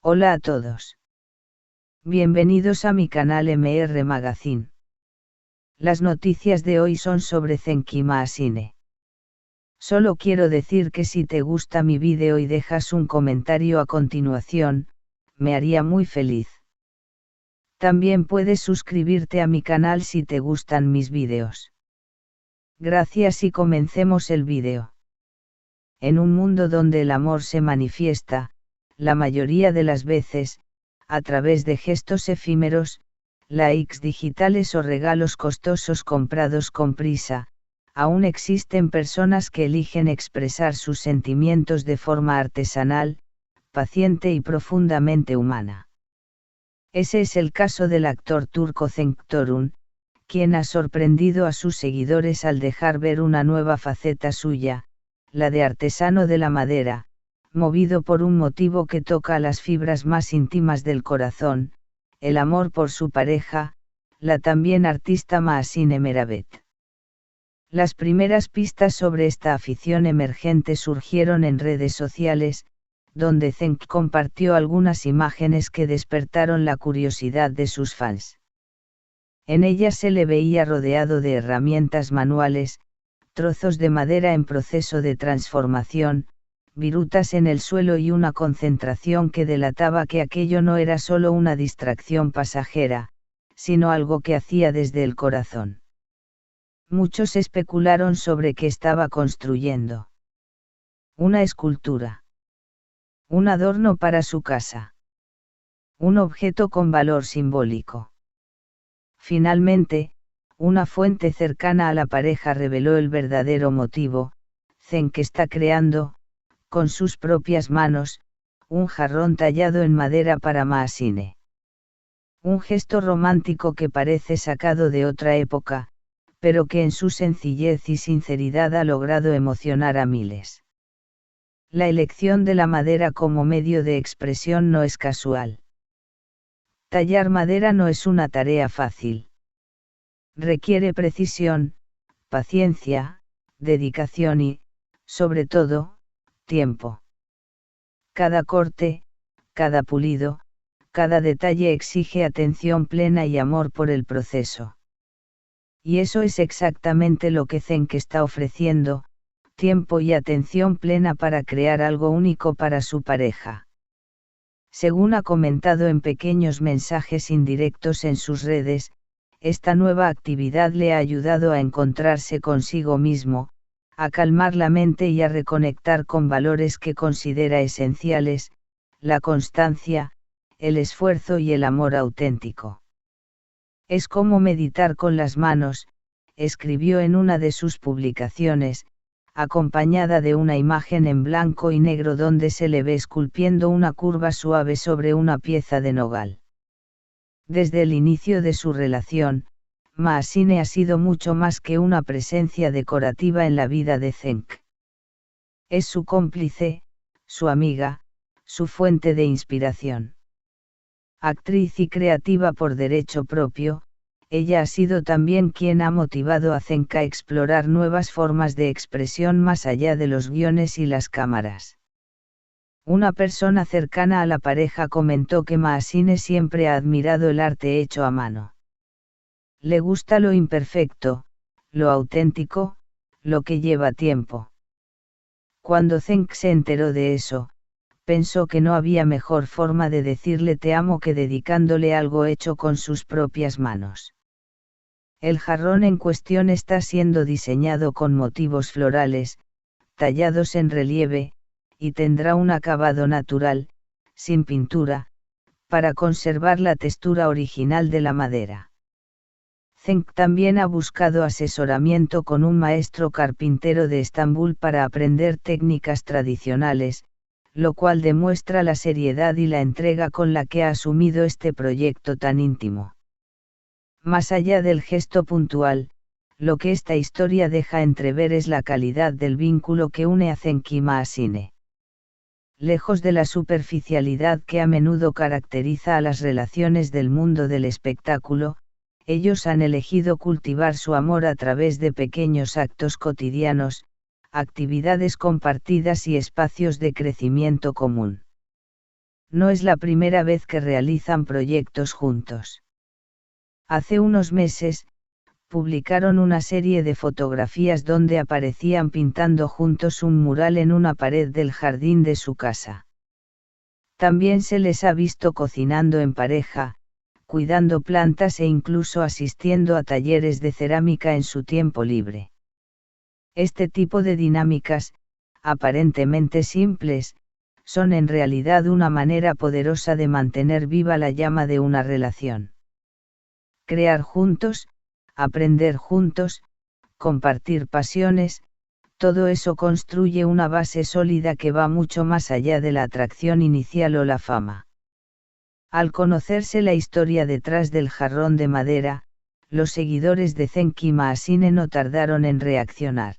Hola a todos. Bienvenidos a mi canal MR Magazine. Las noticias de hoy son sobre Zenki Maasine. Solo quiero decir que si te gusta mi vídeo y dejas un comentario a continuación, me haría muy feliz. También puedes suscribirte a mi canal si te gustan mis vídeos. Gracias y comencemos el vídeo. En un mundo donde el amor se manifiesta, la mayoría de las veces, a través de gestos efímeros, likes digitales o regalos costosos comprados con prisa, aún existen personas que eligen expresar sus sentimientos de forma artesanal, paciente y profundamente humana. Ese es el caso del actor turco Cenk Torun, quien ha sorprendido a sus seguidores al dejar ver una nueva faceta suya, la de artesano de la madera, movido por un motivo que toca las fibras más íntimas del corazón, el amor por su pareja, la también artista Maasine Meravet. Las primeras pistas sobre esta afición emergente surgieron en redes sociales, donde Cenk compartió algunas imágenes que despertaron la curiosidad de sus fans. En ellas se le veía rodeado de herramientas manuales, trozos de madera en proceso de transformación, virutas en el suelo y una concentración que delataba que aquello no era solo una distracción pasajera, sino algo que hacía desde el corazón. Muchos especularon sobre qué estaba construyendo. Una escultura. Un adorno para su casa. Un objeto con valor simbólico. Finalmente, una fuente cercana a la pareja reveló el verdadero motivo. Cenk está creando, con sus propias manos, un jarrón tallado en madera para Maasine. Un gesto romántico que parece sacado de otra época, pero que en su sencillez y sinceridad ha logrado emocionar a miles. La elección de la madera como medio de expresión no es casual. Tallar madera no es una tarea fácil. Requiere precisión, paciencia, dedicación y, sobre todo, tiempo. Cada corte, cada pulido, cada detalle exige atención plena y amor por el proceso. Y eso es exactamente lo que Cenk está ofreciendo, tiempo y atención plena para crear algo único para su pareja. Según ha comentado en pequeños mensajes indirectos en sus redes, esta nueva actividad le ha ayudado a encontrarse consigo mismo, a calmar la mente y a reconectar con valores que considera esenciales, la constancia, el esfuerzo y el amor auténtico. Es como meditar con las manos, escribió en una de sus publicaciones, acompañada de una imagen en blanco y negro donde se le ve esculpiendo una curva suave sobre una pieza de nogal. Desde el inicio de su relación, Maasine ha sido mucho más que una presencia decorativa en la vida de Cenk. Es su cómplice, su amiga, su fuente de inspiración. Actriz y creativa por derecho propio, ella ha sido también quien ha motivado a Cenk a explorar nuevas formas de expresión más allá de los guiones y las cámaras. Una persona cercana a la pareja comentó que Maasine siempre ha admirado el arte hecho a mano. Le gusta lo imperfecto, lo auténtico, lo que lleva tiempo. Cuando Cenk se enteró de eso, pensó que no había mejor forma de decirle te amo que dedicándole algo hecho con sus propias manos. El jarrón en cuestión está siendo diseñado con motivos florales, tallados en relieve, y tendrá un acabado natural, sin pintura, para conservar la textura original de la madera. Cenk también ha buscado asesoramiento con un maestro carpintero de Estambul para aprender técnicas tradicionales, lo cual demuestra la seriedad y la entrega con la que ha asumido este proyecto tan íntimo. Más allá del gesto puntual, lo que esta historia deja entrever es la calidad del vínculo que une a Cenk y Maasine. Lejos de la superficialidad que a menudo caracteriza a las relaciones del mundo del espectáculo, ellos han elegido cultivar su amor a través de pequeños actos cotidianos, actividades compartidas y espacios de crecimiento común. no es la primera vez que realizan proyectos juntos. Hace unos meses, publicaron una serie de fotografías donde aparecían pintando juntos un mural en una pared del jardín de su casa. También se les ha visto cocinando en pareja, cuidando plantas e incluso asistiendo a talleres de cerámica en su tiempo libre. Este tipo de dinámicas, aparentemente simples, son en realidad una manera poderosa de mantener viva la llama de una relación. Crear juntos, aprender juntos, compartir pasiones, todo eso construye una base sólida que va mucho más allá de la atracción inicial o la fama. Al conocerse la historia detrás del jarrón de madera, los seguidores de Zenki Maasine no tardaron en reaccionar.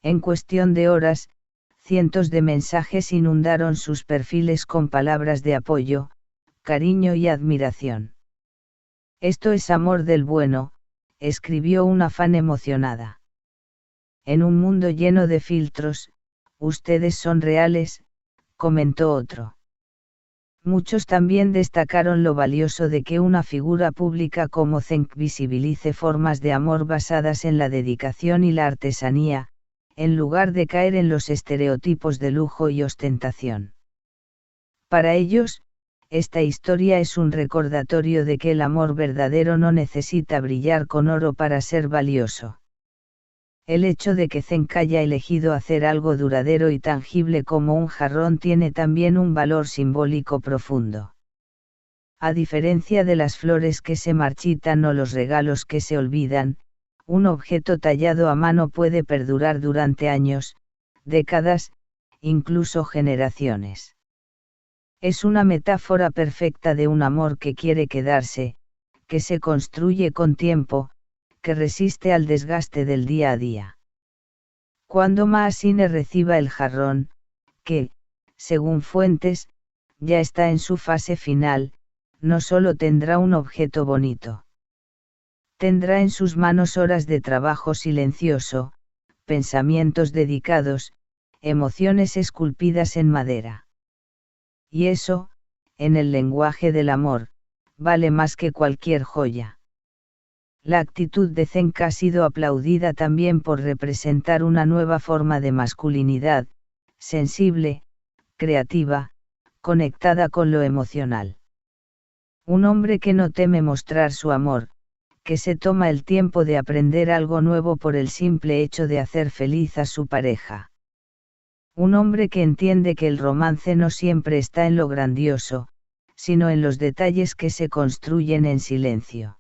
En cuestión de horas, cientos de mensajes inundaron sus perfiles con palabras de apoyo, cariño y admiración. Esto es amor del bueno, escribió una fan emocionada. En un mundo lleno de filtros, ustedes son reales, comentó otro. Muchos también destacaron lo valioso de que una figura pública como Zenk visibilice formas de amor basadas en la dedicación y la artesanía, en lugar de caer en los estereotipos de lujo y ostentación. Para ellos, esta historia es un recordatorio de que el amor verdadero no necesita brillar con oro para ser valioso. El hecho de que Zenk haya elegido hacer algo duradero y tangible como un jarrón tiene también un valor simbólico profundo. A diferencia de las flores que se marchitan o los regalos que se olvidan, un objeto tallado a mano puede perdurar durante años, décadas, incluso generaciones. Es una metáfora perfecta de un amor que quiere quedarse, que se construye con tiempo, que resiste al desgaste del día a día. Cuando Maasine reciba el jarrón, que, según fuentes, ya está en su fase final, no solo tendrá un objeto bonito. Tendrá en sus manos horas de trabajo silencioso, pensamientos dedicados, emociones esculpidas en madera. Y eso, en el lenguaje del amor, vale más que cualquier joya. La actitud de Zenk ha sido aplaudida también por representar una nueva forma de masculinidad, sensible, creativa, conectada con lo emocional. Un hombre que no teme mostrar su amor, que se toma el tiempo de aprender algo nuevo por el simple hecho de hacer feliz a su pareja. Un hombre que entiende que el romance no siempre está en lo grandioso, sino en los detalles que se construyen en silencio.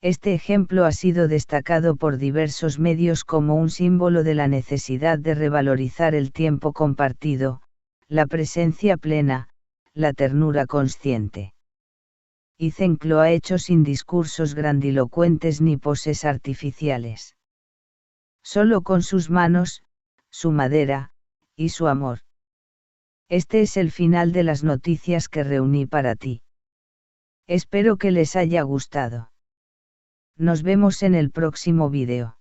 Este ejemplo ha sido destacado por diversos medios como un símbolo de la necesidad de revalorizar el tiempo compartido, la presencia plena, la ternura consciente. Y Zenk lo ha hecho sin discursos grandilocuentes ni poses artificiales. Solo con sus manos, su madera, y su amor. Este es el final de las noticias que reuní para ti. Espero que les haya gustado. Nos vemos en el próximo vídeo.